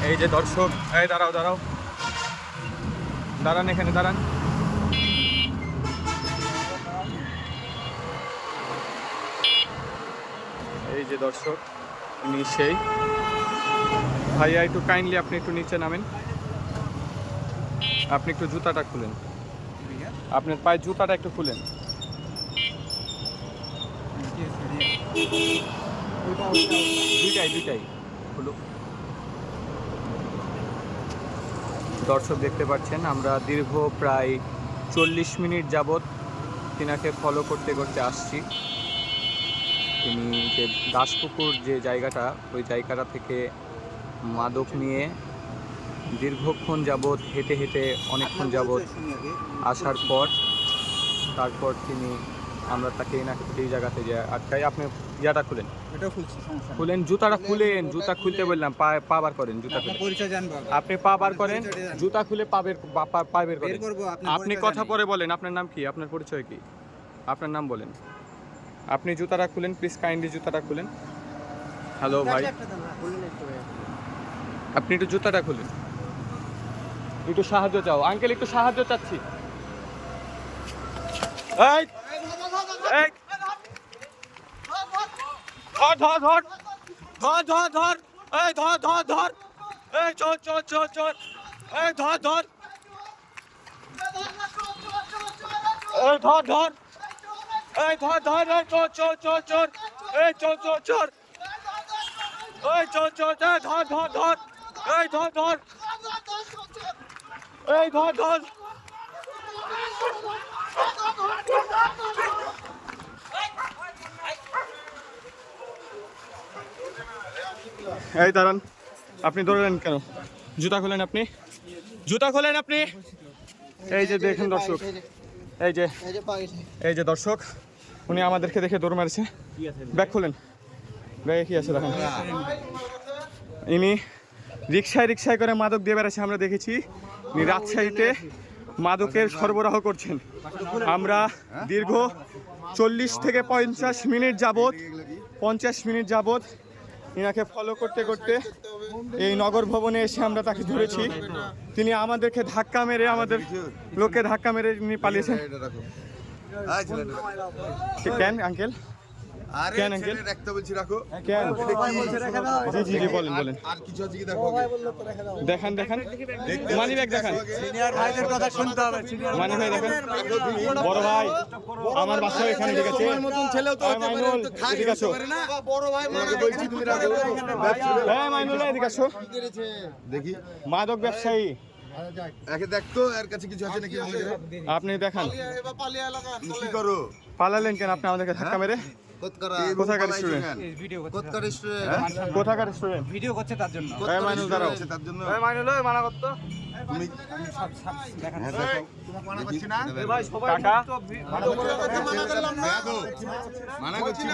এই যে দর্শক, এই দাঁড়াও দাঁড়াও, দাঁড়ান এখানে দাঁড়ান। এই যে দর্শক, উনি সেই ভাইয়া, একটু কাইন্ডলি আপনি একটু নিচে নামেন। আপনি একটু জুতাটা খুলেন, আপনার পায়ে জুতাটা একটু খুলেন। দুইটাই খুলো। দর্শক দেখতে পাচ্ছেন, আমরা দীর্ঘ প্রায় 40 মিনিট যাবৎ তিনাকে ফলো করতে করতে আসছি। তিনি যে দাসপুকুর যে জায়গাটা, ওই জায়গাটা থেকে মাদক নিয়ে দীর্ঘক্ষণ যাবৎ হেঁটে হেঁটে অনেকক্ষণ যাবৎ আসার পর তারপর আমরা তাকে এই জায়গাতে যে আটকাই। আপনি ইয়াটা খুলেন, খুলেন জুতাটা খুলেন, জুতা খুলতে বললাম, পা বার করেন, জুতা খুলে আপনি পা বার করেন, জুতা খুলে পা বের করেন। আপনি কথা পরে বলেন, আপনার নাম কি, আপনার পরিচয় কি, আপনার নাম বলেন। আপনি জুতাটা খুলেন প্লিজ, কাইন্ডলি জুতাটা খুলেন। হ্যালো ভাই, আপনি একটু জুতাটা খুলেন, একটু সাহায্য চাও আঙ্কেল, একটু সাহায্য চাচ্ছি। এই এই ধর ধর ধর ধর ধর ধর, এই ধর ধর ধর, এই চোর চোর চোর চোর, এই ধর ধর, এই ধর ধর, এই ধর ধর, এই চোর চোর চোর চোর, এই চোর চোর চোর, এই চোর চোর, এই ধর ধর ধর, এই ধর ধর, এই ধর ধর। এই দাঁড়ান, আপনি ধরলেন কেন? জুতা খোলেন, আপনি জুতা খোলেন আপনি। এই যে দেখেন দর্শক, এই যে দর্শক, উনি আমাদেরকে দেখে দৌড় মারছে। ব্যাগ খুলেন, ব্যাগে কি আছে দেখেন। ইনি রিক্সায় করে মাদক দিয়ে বেড়াচ্ছে, আমরা দেখেছি। ইনি রাজশাহীতে মাদকের সরবরাহ করছেন। আমরা দীর্ঘ 40 থেকে 50 মিনিট যাবৎ ইনাকে ফলো করতে করতে এই নগর ভবনে এসে আমরা তাকে ধরেছি। তিনি আমাদেরকে ধাক্কা মেরে, আমাদের লোককে ধাক্কা মেরে তিনি পালিয়েছেন। কেন আঙ্কেল, কেন আঙ্কেল রাখতে বলছি, রাখো কেন? জি জি জি বলেন বলেন। আর কিছু আছে কি দেখো, দেখান দেখান, মানি ব্যাগ দেখান। সিনিয়র ভাইদের কথা শুনতে হবে। মানি ভাই দেখেন, বড় ভাই আমার বাসা এখানে, ঠিক আছে? তোমার মতন ছেলেও তো হতে পারে, তো ঠিক আছে না? বড় ভাই মনে বলছি, তুমি রাখো। হ্যাঁ মাইনুল ভাই এদিকে আসো, দেখি মাদক ব্যবসায়ী একে দেখতো, এর কাছে কিছু আছে নাকি আপনি দেখান। কি করো, পালালেন কেন আপনি আমাদেরকে ধাক্কা মেরে? কোথাকার স্টুডেন্ট? কোথাকার স্টুডেন্ট? ভিডিও করছে তার জন্য। মাইনুল দাঁড়াও, তার জন্য মাইনুল মানা করতো। তুমি মানা করছি না ভাই, সবাই মানা করছি।